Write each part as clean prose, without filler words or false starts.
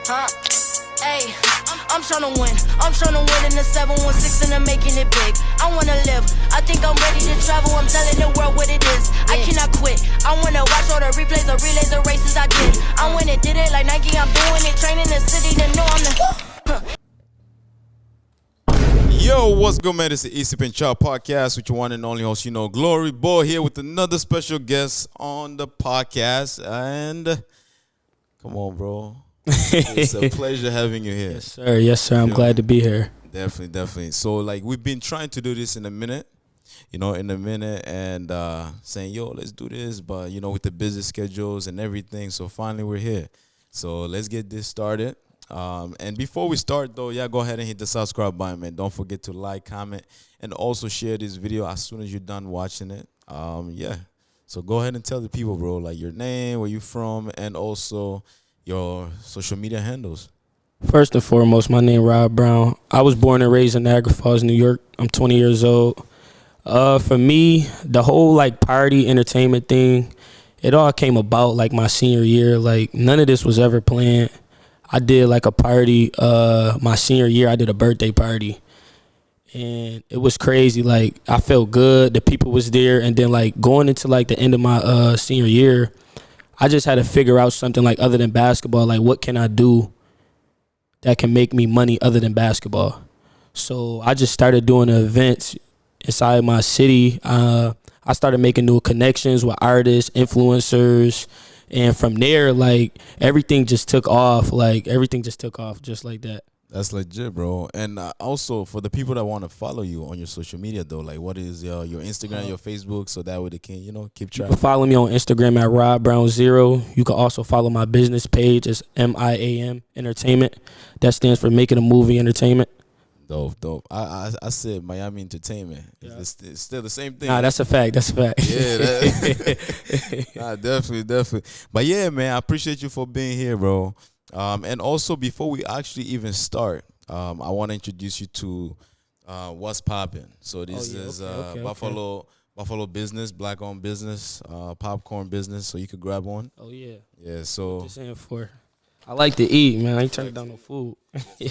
Huh? Hey, I'm tryna win. I'm tryna win in the 716 and I'm making it big. I wanna live. I think I'm ready to travel. I'm telling the world what it is. I cannot quit. I wanna watch all the replays, the relays, the races I did. I went and did it like Nike. I'm doing it. Training the city to know I'm the. Yo, what's good, man? It's the East and Child Podcast with your one and only host, Glory Boy, here with another special guest on the podcast. And come on, bro. It's a pleasure having you here. Yes, sir. Yes, sir. I'm glad to be here. Definitely. So, we've been trying to do this in a minute, and saying, yo, let's do this. But, with the busy schedules and everything. So, finally, we're here. So, let's get this started. And before we start, though, go ahead and hit the subscribe button, man. Don't forget to like, comment, and also share this video as soon as you're done watching it. So go ahead and tell the people, bro, like your name, where you from, and also your social media handles. First and foremost, my name is Rodbrown. I was born and raised in Niagara Falls, New York. I'm 20 years old. For me, the whole party entertainment thing, it all came about my senior year. None of this was ever planned. I did a party my senior year. I did a birthday party, and it was crazy. I felt good. The people was there, and then going into the end of my senior year, I just had to figure out something other than basketball. What can I do that can make me money other than basketball? So I just started doing events inside my city. I started making new connections with artists, influencers. And from there, everything just took off. Everything just took off just like that. That's legit, bro. And also, for the people that want to follow you on your social media, though, what is your Instagram, your Facebook, so that way they can, keep track? You can follow me on Instagram at Rodbrown0. You can also follow my business page. It's MIAM Entertainment. That stands for Making a Movie Entertainment. Dope. I said Miami Entertainment. Yeah. It's still the same thing. Nah, that's a fact. Yeah. Nah, definitely. But yeah, man, I appreciate you for being here, bro. And also, before we actually even start, I want to introduce you to What's Poppin'. So this is Buffalo business, black-owned business, popcorn business. So you could grab one. Oh yeah. Yeah. So. What you saying for? I like to eat, man. I ain't turning down no food. You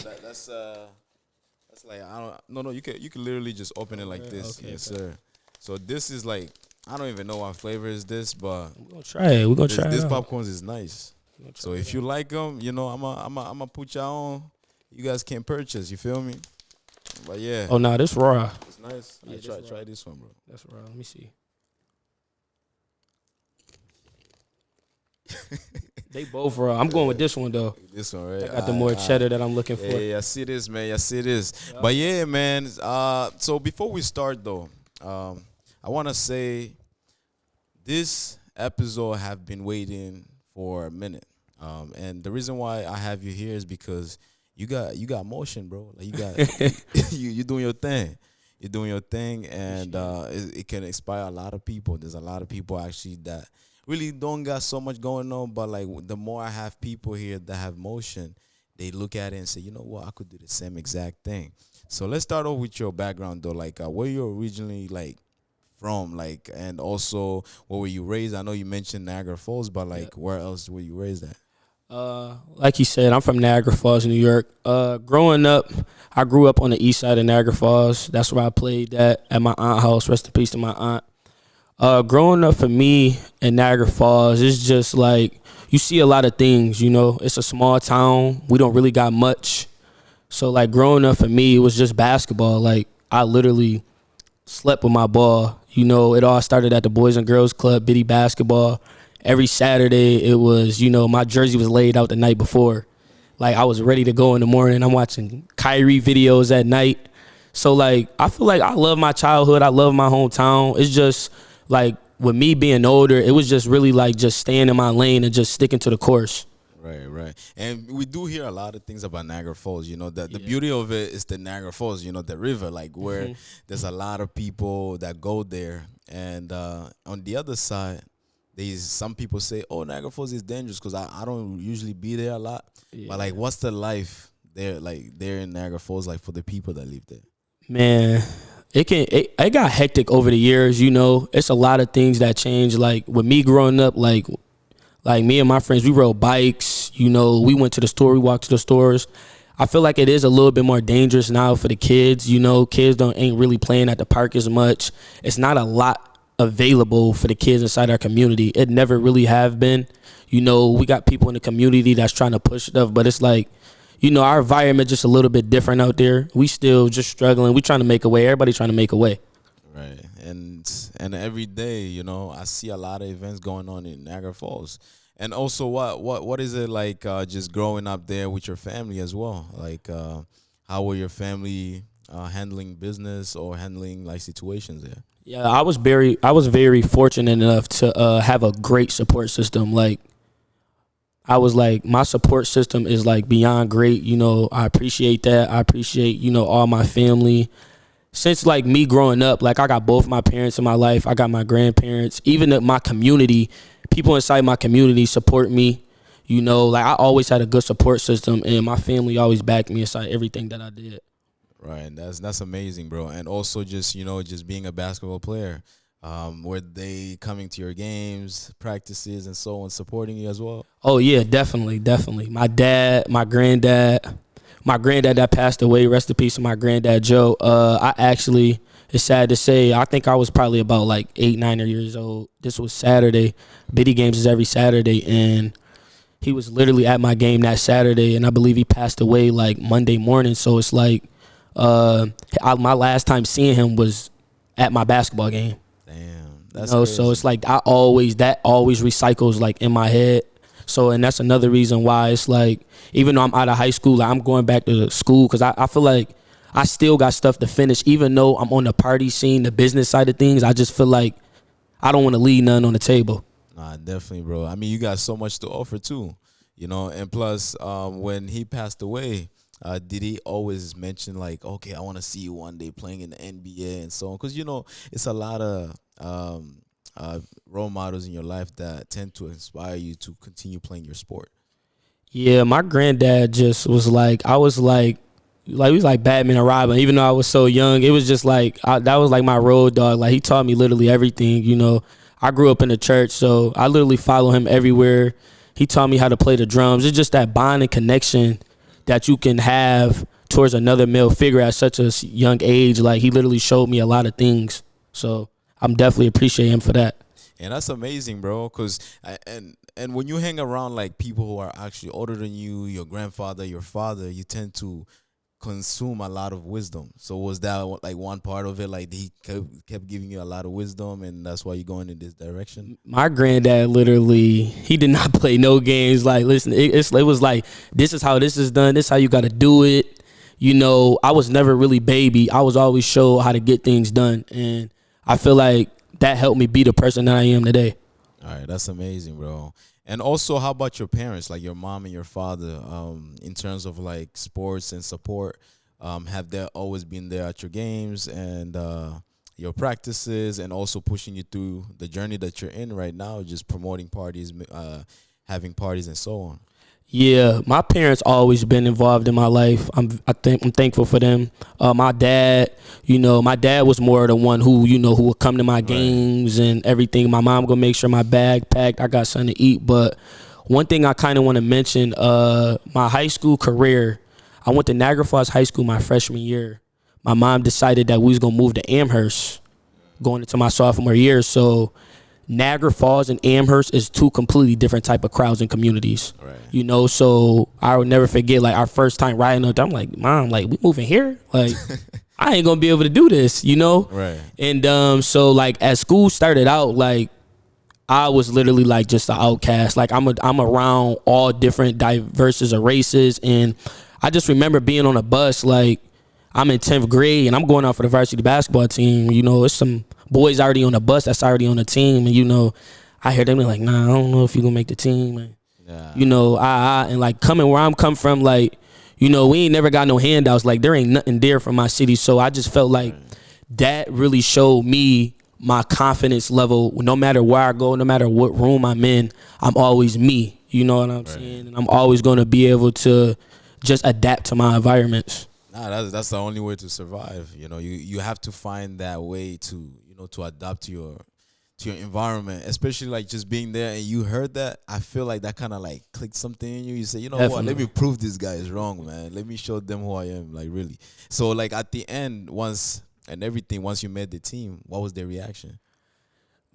could literally just open it like this. Okay, yes, sir. So this is I don't even know what flavor is this, but we're gonna try it. We're gonna try it. This popcorn is nice. So if you like them, I'm put y'all on. You guys can purchase. You feel me? But yeah. Oh no, this raw. It's nice. Yeah, try this one, bro. That's raw. Let me see. They both raw. I'm going with this one though. This one, right? I got the more cheddar that I'm looking for. Yeah, I see this, man. I see this. Yeah. But yeah, man. So before we start though, I want to say this episode have been waiting for a minute. And the reason why I have you here is because you got motion, bro. You got you doing your thing. You're doing your thing, and it can inspire a lot of people. There's a lot of people actually that really don't got so much going on, but the more I have people here that have motion, they look at it and say, you know what, I could do the same exact thing. So let's start off with your background though, where you originally from, and also where were you raised? I know you mentioned Niagara Falls, but where else were you raised at? Like you said, I'm from Niagara Falls, New York. Growing up, I grew up on the east side of Niagara Falls. That's where I played at my aunt's house. Rest in peace to my aunt. Growing up for me in Niagara Falls, it's just you see a lot of things, It's a small town. We don't really got much. So growing up for me, it was just basketball. I literally slept with my ball. It all started at the Boys and Girls Club, Biddy Basketball. Every Saturday, it was, my jersey was laid out the night before. I was ready to go in the morning. I'm watching Kyrie videos at night. So, I feel I love my childhood. I love my hometown. It's just, with me being older, it was just really, just staying in my lane and just sticking to the course. Right. And we do hear a lot of things about Niagara Falls. The beauty of it is the Niagara Falls, the river, where there's a lot of people that go there. And on the other side, some people say, oh, Niagara Falls is dangerous because I don't usually be there a lot. Yeah. But what's the life there, there in Niagara Falls, for the people that live there? Man, it got hectic over the years. It's a lot of things that changed. With me growing up, me and my friends, we rode bikes. You know, we went to the store, we walked to the stores. I feel like it is a little bit more dangerous now for the kids. You know, kids ain't really playing at the park as much. It's not a lot available for the kids inside our community. It never really have been. You know, we got people in the community that's trying to push stuff, but it's like, you know, our environment just a little bit different out there. We still just struggling. We trying to make a way. Everybody trying to make a way. Right. And every day, you know, I see a lot of events going on in Niagara Falls. And also, what is it like just growing up there with your family as well? Like, how were your family handling business or handling like situations there? Yeah, I was very fortunate enough to have a great support system. Like, I was like, my support system is like beyond great. You know, I appreciate that. I appreciate, you know, all my family. Since like me growing up, like I got both my parents in my life. I got my grandparents. Even my community, people inside my community support me. You know, like I always had a good support system, and my family always backed me inside everything that I did. Right, that's amazing, bro. And also just, you know, just being a basketball player, were they coming to your games, practices, and so on, supporting you as well? Oh yeah, definitely. My dad, my granddad that passed away, rest in peace to my granddad Joe. It's sad to say, I think I was probably about like 8, 9 years old. This was Saturday. Biddy games is every Saturday, and he was literally at my game that Saturday, and I believe he passed away like Monday morning. So it's like, my last time seeing him was at my basketball game. Damn, that's crazy. So it's like that always recycles like in my head. So, and that's another reason why it's like, even though I'm out of high school, like I'm going back to school because I feel like I still got stuff to finish. Even though I'm on the party scene, the business side of things, I just feel like I don't want to leave none on the table. Nah, definitely, bro. I mean, you got so much to offer too, you know. And plus, when he passed away, did he always mention like, okay, I want to see you one day playing in the NBA and so on? Because, you know, it's a lot of role models in your life that tend to inspire you to continue playing your sport. Yeah, my granddad just was like, I was like he was like Batman and Robin. Even though I was so young, it was just like that was like my road dog. Like he taught me literally everything. You know, I grew up in the church, so I literally follow him everywhere. He taught me how to play the drums. It's just that bond and connection that you can have towards another male figure at such a young age. Like he literally showed me a lot of things. So I'm definitely appreciate him for that. And that's amazing, bro. Cause and when you hang around like people who are actually older than you, your grandfather, your father, you tend to consume a lot of wisdom. So was that like one part of it? Like he kept giving you a lot of wisdom, and that's why you're going in this direction? My granddad literally, he did not play no games. Like, listen, it was like, this is how this is done. This is how you got to do it. You know, I was never really baby. I was always showed how to get things done. And I feel like that helped me be the person that I am today. All right, that's amazing, bro. And also, how about your parents, like your mom and your father, in terms of like sports and support? Have they always been there at your games and your practices, and also pushing you through the journey that you're in right now, just promoting parties, having parties, and so on? Yeah, my parents always been involved in my life. I'm thankful for them. My dad was more the one who would come to my games and everything. My mom gonna make sure my bag packed. I got something to eat. But one thing I kind of want to mention, my high school career. I went to Niagara Falls High School my freshman year. My mom decided that we was gonna move to Amherst going into my sophomore year. So Niagara Falls and Amherst is two completely different type of crowds and communities. Right. You know, so I would never forget like our first time riding up there. I'm like, Mom, like we moving here? Like I ain't gonna be able to do this, you know? Right. And so like as school started out, like I was literally like just an outcast. Like I'm around all different diverses of races, and I just remember being on a bus, like I'm in 10th grade and I'm going out for the varsity basketball team. You know, it's some boys already on the bus that's already on the team, and you know, I hear them like, nah, I don't know if you're gonna make the team. And, you know, and like coming where I'm come from, like, you know, we ain't never got no handouts. Like there ain't nothing there from my city. So I just felt like that really showed me my confidence level. No matter where I go, no matter what room I'm in, I'm always me. You know what I'm saying? And I'm always gonna be able to just adapt to my environments. Nah, that's the only way to survive. You know, you have to find that way to, you know, to adapt to to your environment, especially like just being there and you heard that, I feel like that kind of like clicked something in you. You say, you know what, let me prove this guy is wrong, man. Let me show them who I am, like really. So like at the end, once you met the team, what was their reaction?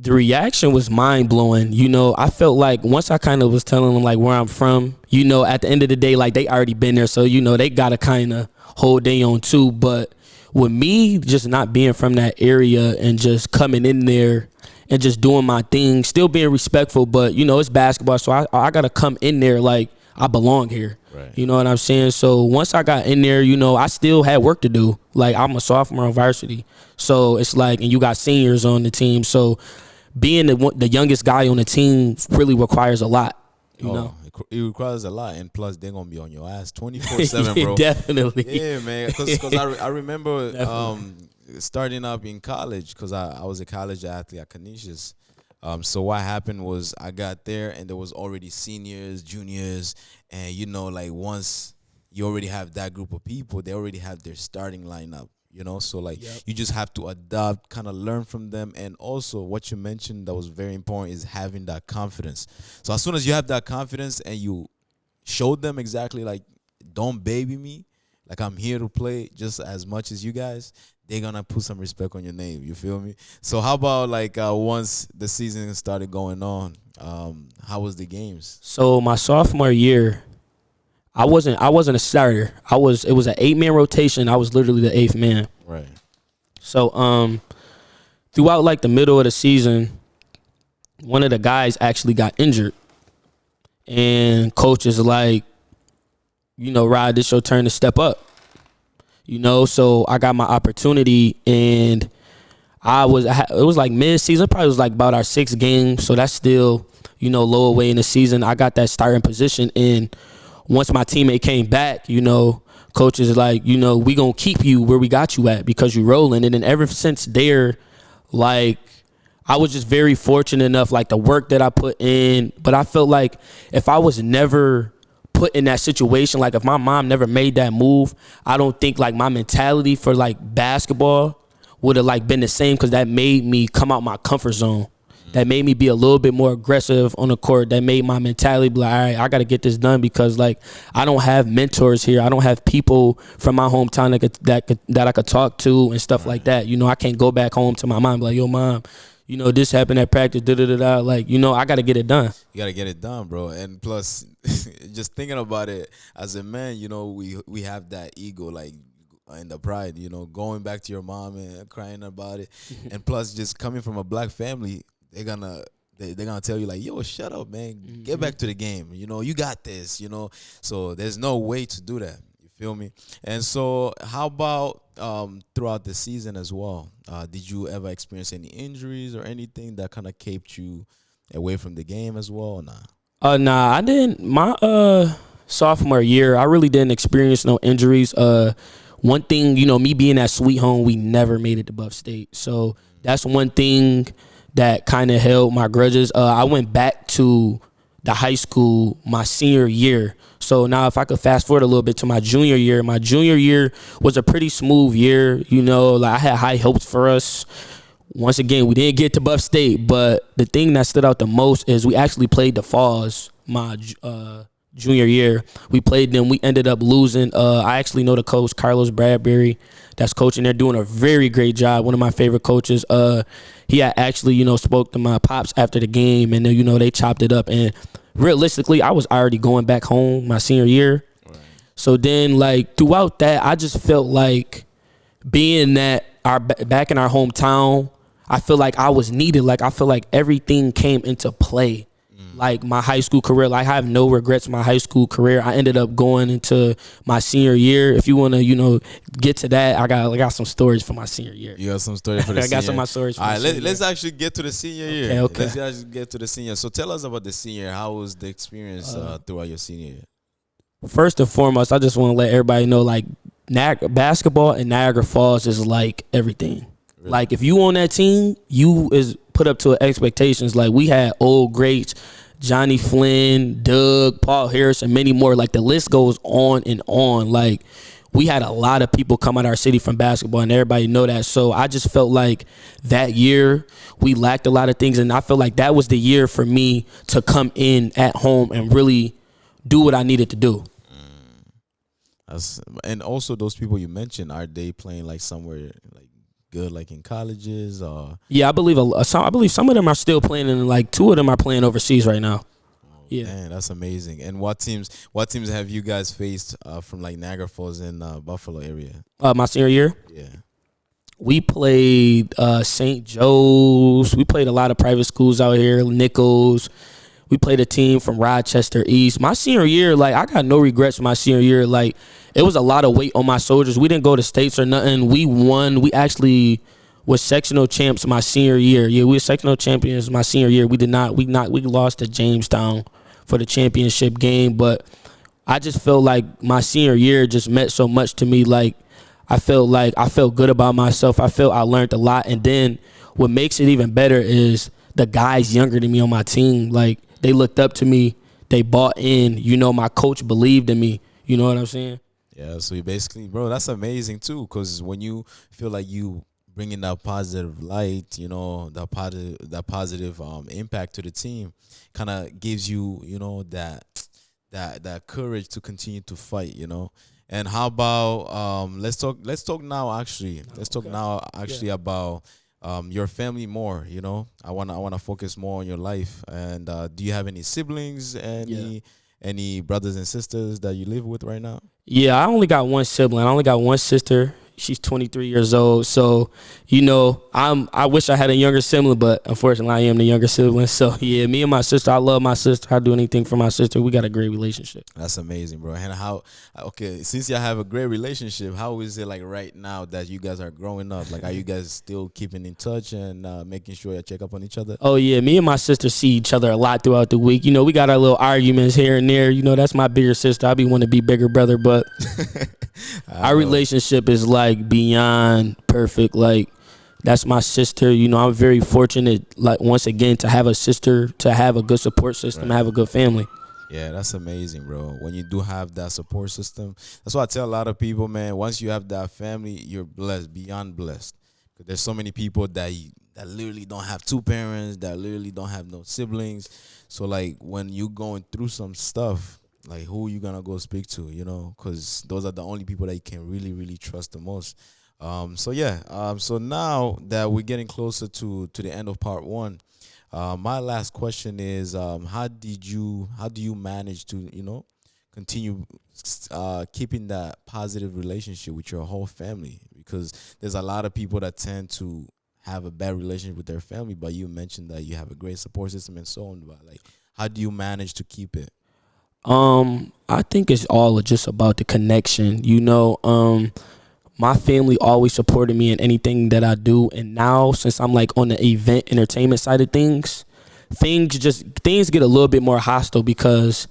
The reaction was mind blowing. You know, I felt like once I kind of was telling them like where I'm from, you know, at the end of the day, like they already been there. So, you know, they got to kind of hold their own too. But with me just not being from that area and just coming in there and just doing my thing, still being respectful, but, you know, it's basketball, so I got to come in there like I belong here. Right. You know what I'm saying? So once I got in there, you know, I still had work to do. Like, I'm a sophomore on varsity. So it's like, and you got seniors on the team. So being the youngest guy on the team really requires a lot, you know? It requires a lot, and plus they're gonna be on your ass 24/7, bro. Definitely. Yeah, man. Because I remember starting up in college, because I was a college athlete at Canisius. So what happened was I got there and there was already seniors, juniors, and you know, like once you already have that group of people, they already have their starting lineup. You know, so like you just have to adapt, kind of learn from them. And also what you mentioned that was very important is having that confidence. So as soon as you have that confidence and you showed them exactly like, don't baby me, like I'm here to play just as much as you guys, they're going to put some respect on your name. You feel me? So how about like once the season started going on, how was the games? So my sophomore year, I wasn't a starter. It was an 8-man rotation. I was literally the 8th man. Right. So throughout like the middle of the season, one of the guys actually got injured. And coach is like, you know, Rod, this your turn to step up. You know, so I got my opportunity, and it was like mid-season. Probably was like about our 6th game. So that's still, you know, low away in the season. I got that starting position, and once my teammate came back, you know, coach is like, you know, we gonna keep you where we got you at because you rolling. And then ever since there, like, I was just very fortunate enough, like the work that I put in. But I felt like if I was never put in that situation, like if my mom never made that move, I don't think like my mentality for like basketball would have like been the same, because that made me come out my comfort zone. That made me be a little bit more aggressive on the court. That made my mentality be like, all right, I got to get this done, because like I don't have mentors here. I don't have people from my hometown that I could talk to and stuff like that. You know, I can't go back home to my mom and be like, yo, mom, you know, this happened at practice, da-da-da-da. Like, you know, I got to get it done. You got to get it done, bro. And plus, just thinking about it, as a man, you know, we have that ego, like, and the pride, you know, going back to your mom and crying about it. And plus, just coming from a black family, they're gonna tell you like, yo, shut up, man. Get back to the game. You know, you got this, you know. So there's no way to do that. You feel me? And so how about throughout the season as well? Did you ever experience any injuries or anything that kind of kept you away from the game as well or not? Nah, I didn't. My sophomore year, I really didn't experience no injuries. One thing, you know, me being at Sweet Home, we never made it to Buff State. So that's one thing that kind of held my grudges. I went back to the high school my senior year. So now if I could fast forward a little bit to my junior year was a pretty smooth year. You know, like I had high hopes for us. Once again, we didn't get to Buff State, but the thing that stood out the most is we actually played the Falls my junior year. We played them. We ended up losing. I actually know the coach, Carlos Bradbury, that's coaching. They're doing a very great job. One of my favorite coaches. He had actually, you know, spoke to my pops after the game, and, you know, they chopped it up. And realistically, I was already going back home my senior year. Right. So then, like, throughout that, I just felt like being that back in our hometown, I feel like I was needed. Like, I feel like everything came into play. Like my high school career, like I have no regrets in my high school career. I ended up going into my senior year. If you want to, you know, get to that, I got some stories for my senior year. You got some stories for the senior. I got some of my stories for All my right, senior let's year. actually get to the senior year. Okay. Let's actually get to the senior. So tell us about the senior. How was the experience throughout your senior year? First and foremost, I just want to let everybody know, like, basketball in Niagara Falls is like everything. Really? Like, if you on that team, you is put up to expectations. Like, we had old greats, Johnny Flynn, Doug, Paul Harris, and many more. Like, the list goes on and on. Like, we had a lot of people come out our city from basketball, and everybody know that. So I just felt like that year we lacked a lot of things, and I felt like that was the year for me to come in at home and really do what I needed to do. And also those people you mentioned, are they playing like somewhere like good, like in colleges or? Yeah, I believe some of them are still playing, and like 2 of them are playing overseas right now. Yeah, man, that's amazing. And what teams have you guys faced from like Niagara Falls and Buffalo area? My senior year, Yeah. we played St. Joe's. We played a lot of private schools out here, Nichols. We played a team from Rochester East. My senior year, like, I got no regrets my senior year. Like, it was a lot of weight on my shoulders. We didn't go to states or nothing. We won. We actually was sectional champs my senior year. Yeah, we were sectional champions my senior year. We lost to Jamestown for the championship game. But I just felt like my senior year just meant so much to me. Like I felt good about myself. I felt I learned a lot. And then what makes it even better is the guys younger than me on my team, like, they looked up to me. They bought in. You know, my coach believed in me. You know what I'm saying? Yeah, so you basically, bro, that's amazing too, because when you feel like you bringing that positive light, you know, that positive impact to the team, kind of gives you, you know, that courage to continue to fight, you know. And how about let's talk now actually about your family more, you know. I wanna focus more on your life. And do you have any siblings, any brothers and sisters that you live with right now? Yeah, I only got one sibling. I only got one sister. She's 23 years old. So, you know, I wish I had a younger sibling, but unfortunately I am the younger sibling. So, yeah, me and my sister, I love my sister. I do anything for my sister. We got a great relationship. That's amazing, bro. And since you have a great relationship, how is it like right now that you guys are growing up? Like, are you guys still keeping in touch and making sure you check up on each other? Oh, yeah, me and my sister see each other a lot throughout the week. You know, we got our little arguments here and there. You know, that's my bigger sister. I be wanting to be bigger brother, but our relationship is like beyond perfect. Like, that's my sister. You know, I'm very fortunate, like, once again, to have a sister, to have a good support system, have a good family. Yeah, that's amazing, bro. When you do have that support system, that's why I tell a lot of people, man, once you have that family, you're blessed, beyond blessed. Because there's so many people that literally don't have 2 parents, that literally don't have no siblings. So, like, when you going through some stuff, like, who you gonna go speak to, you know? Because those are the only people that you can really, really trust the most. So now that we're getting closer to the end of part 1, my last question is, how do you manage to, you know, continue keeping that positive relationship with your whole family? Because there's a lot of people that tend to have a bad relationship with their family, but you mentioned that you have a great support system and so on. But, like, how do you manage to keep it? I think it's all just about the connection. You know, my family always supported me in anything that I do, and now since I'm like on the event entertainment side of things get a little bit more hostile, because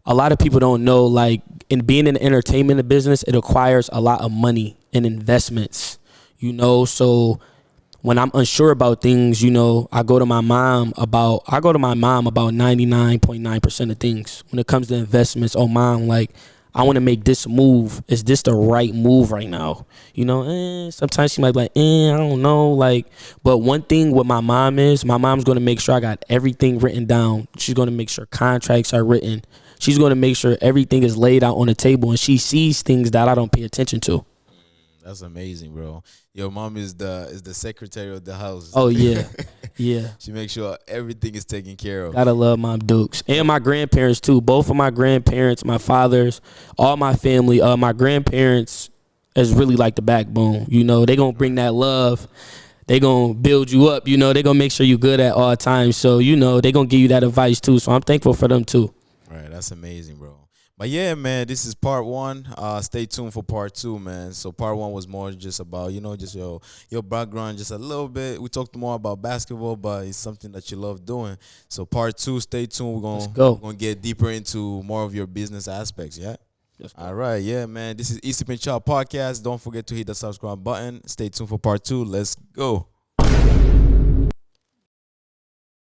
a lot of people don't know, like, in being in the entertainment business, it requires a lot of money and investments, you know. So when I'm unsure about things, you know, I go to my mom about 99.9% of things. When it comes to investments, oh, mom, like, I want to make this move. Is this the right move right now? You know, sometimes she might be like, I don't know. Like, but one thing with my mom's going to make sure I got everything written down. She's going to make sure contracts are written. She's going to make sure everything is laid out on the table, and she sees things that I don't pay attention to. That's amazing, bro. Your mom is the secretary of the house. Oh, yeah. Yeah. She makes sure everything is taken care of. Gotta love Mom Dukes. And my grandparents, too. Both of my grandparents, my fathers, all my family. My grandparents is really like the backbone. You know, they gonna bring that love. They gonna build you up. You know, they gonna make sure you're good at all times. So, you know, they gonna give you that advice, too. So I'm thankful for them, too. Right. That's amazing, bro. But yeah, man, this is part 1. Stay tuned for part 2, man. So part 1 was more just about, you know, just your background, just a little bit. We talked more about basketball, but it's something that you love doing. So part 2, stay tuned. We're gonna get deeper into more of your business aspects. Yeah. All right, yeah, man. This is East Child Podcast. Don't forget to hit the subscribe button. Stay tuned for part 2. Let's go.